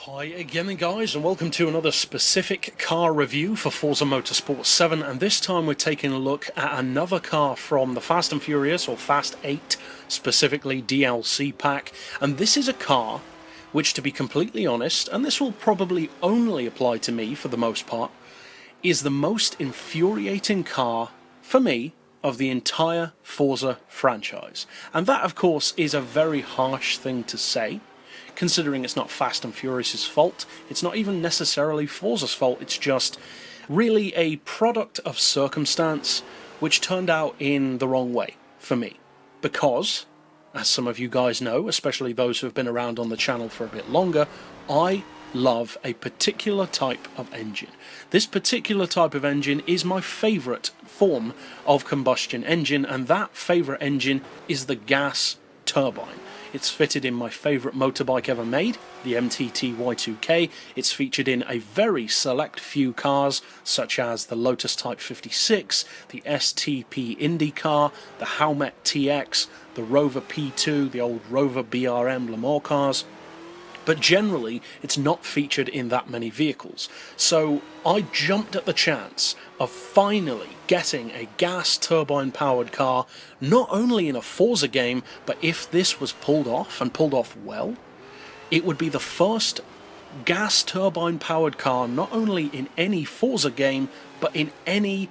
Hi again guys, and welcome to another specific car review for Forza Motorsport 7, and this time we're taking a look at another car from the Fast and Furious, or Fast 8 specifically, DLC pack. And this is a car which, to be completely honest, and this will probably only apply to me for the most part, is the most infuriating car, for me, of the entire Forza franchise. And that, of course, is a very harsh thing to say, considering it's not Fast and Furious's fault. It's not even necessarily Forza's fault. It's just really a product of circumstance which turned out in the wrong way for me. Because, as some of you guys know, especially those who have been around on the channel for a bit longer, I love a particular type of engine. This particular type of engine is my favourite form of combustion engine, and that favourite engine is the gas turbine. It's fitted in my favourite motorbike ever made, the MTT Y2K. It's featured in a very select few cars, such as the Lotus Type 56, the STP IndyCar, the Howmet TX, the Rover P2, the old Rover BRM Le Mans cars. But generally, it's not featured in that many vehicles. So I jumped at the chance of finally getting a gas turbine powered car, not only in a Forza game, but if this was pulled off, and pulled off well, it would be the first gas turbine powered car not only in any Forza game, but in any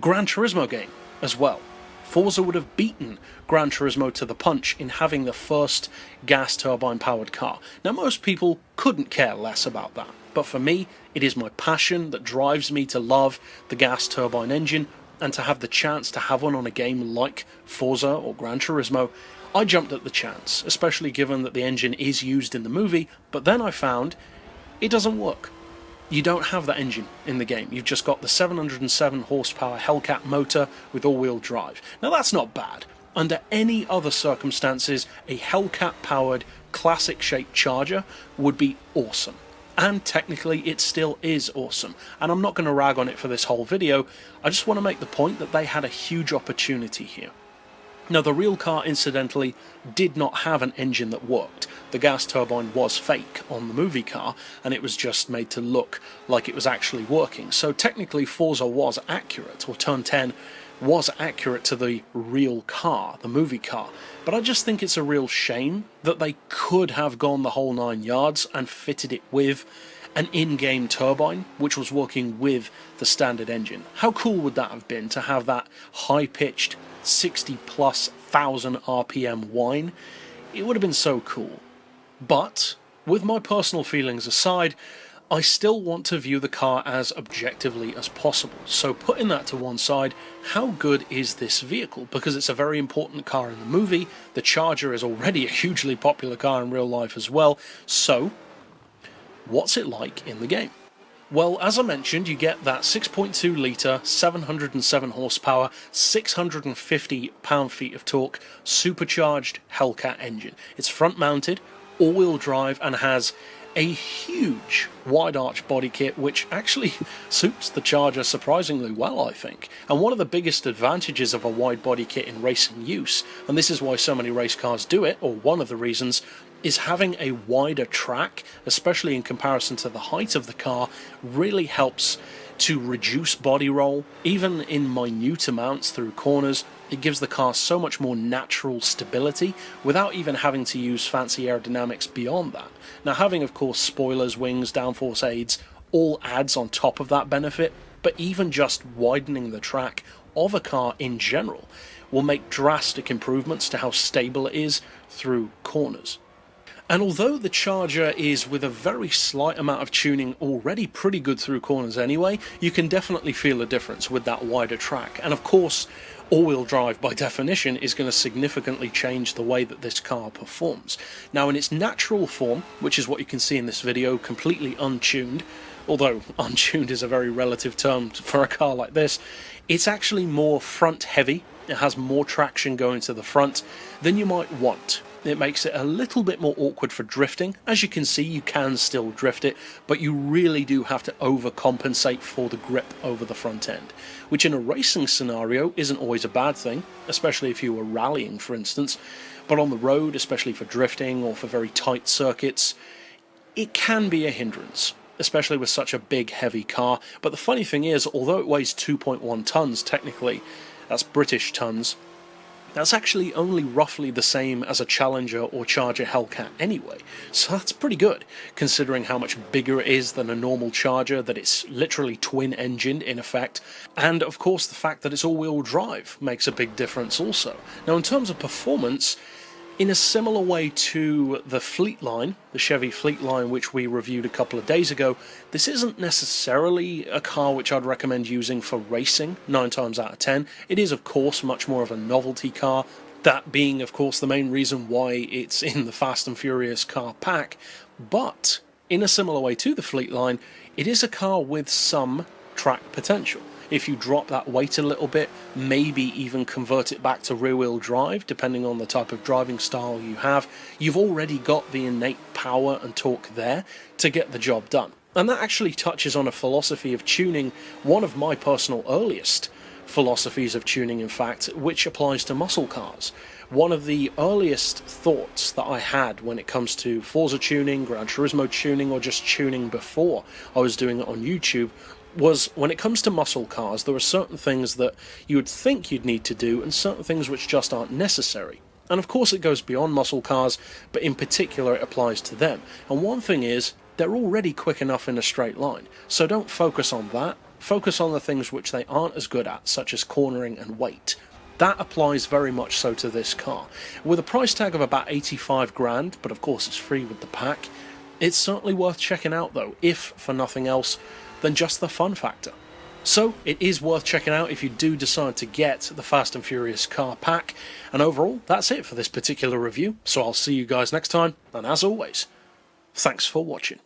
Gran Turismo game as well. Forza would have beaten Gran Turismo to the punch in having the first gas turbine powered car. Now, most people couldn't care less about that, but for me, it is my passion that drives me to love the gas turbine engine, and to have the chance to have one on a game like Forza or Gran Turismo, I jumped at the chance, especially given that the engine is used in the movie, but then I found it doesn't work. You don't have that engine in the game. You've just got the 707 horsepower Hellcat motor with all-wheel drive. Now, that's not bad. Under any other circumstances, a Hellcat-powered, classic-shaped Charger would be awesome. And technically, it still is awesome. And I'm not going to rag on it for this whole video. I just want to make the point that they had a huge opportunity here. Now, the real car, incidentally, did not have an engine that worked. The gas turbine was fake on the movie car, and it was just made to look like it was actually working. So technically, Forza was accurate, or Turn 10 was accurate to the real car, the movie car. But I just think it's a real shame that they could have gone the whole 9 yards and fitted it with an in-game turbine, which was working with the standard engine. How cool would that have been to have that high-pitched 60+ thousand RPM whine? It would have been so cool. But, with my personal feelings aside, I still want to view the car as objectively as possible. So putting that to one side, how good is this vehicle? Because it's a very important car in the movie. The Charger is already a hugely popular car in real life as well. So, what's it like in the game? Well, as I mentioned, you get that 6.2 litre, 707 horsepower, 650 pound-feet of torque, supercharged Hellcat engine. It's front-mounted, all-wheel drive, and has a huge wide-arch body kit, which actually suits the Charger surprisingly well, I think. And one of the biggest advantages of a wide body kit in racing use, and this is why so many race cars do it, or one of the reasons, is having a wider track, especially in comparison to the height of the car, really helps to reduce body roll. Even in minute amounts through corners, it gives the car so much more natural stability without even having to use fancy aerodynamics beyond that. Now, having, of course, spoilers, wings, downforce aids, all adds on top of that benefit, but even just widening the track of a car in general will make drastic improvements to how stable it is through corners. And although the Charger is, with a very slight amount of tuning, already pretty good through corners anyway, you can definitely feel a difference with that wider track. And of course, all-wheel drive, by definition, is going to significantly change the way that this car performs. Now, in its natural form, which is what you can see in this video, completely untuned, although untuned is a very relative term for a car like this, it's actually more front-heavy. It has more traction going to the front than you might want. It makes it a little bit more awkward for drifting. As you can see, you can still drift it, but you really do have to overcompensate for the grip over the front end, which in a racing scenario isn't always a bad thing, especially if you were rallying, for instance. But on the road, especially for drifting or for very tight circuits, it can be a hindrance, especially with such a big, heavy car. But the funny thing is, although it weighs 2.1 tons technically, that's British tons, that's actually only roughly the same as a Challenger or Charger Hellcat anyway, so that's pretty good, considering how much bigger it is than a normal Charger, that it's literally twin-engined in effect, and of course the fact that it's all-wheel drive makes a big difference also. Now in terms of performance, in a similar way to the Fleetline, the Chevy Fleetline which we reviewed a couple of days ago, this isn't necessarily a car which I'd recommend using for racing 9 times out of 10. It is of course much more of a novelty car, that being of course the main reason why it's in the Fast and Furious car pack, but in a similar way to the Fleetline, it is a car with some track potential. If you drop that weight a little bit, maybe even convert it back to rear-wheel drive, depending on the type of driving style you have, you've already got the innate power and torque there to get the job done. And that actually touches on a philosophy of tuning, one of my personal earliest philosophies of tuning in fact, which applies to muscle cars. One of the earliest thoughts that I had when it comes to Forza tuning, Gran Turismo tuning, or just tuning before I was doing it on YouTube, was when it comes to muscle cars, there are certain things that you would think you'd need to do and certain things which just aren't necessary. And of course it goes beyond muscle cars, but in particular it applies to them. And one thing is, they're already quick enough in a straight line, so don't focus on that. Focus on the things which they aren't as good at, such as cornering and weight. That applies very much so to this car. With a price tag of about 85 grand, but of course it's free with the pack, it's certainly worth checking out though, if for nothing else than just the fun factor. So it is worth checking out if you do decide to get the Fast and Furious car pack. And overall, that's it for this particular review, so I'll see you guys next time, and as always, thanks for watching.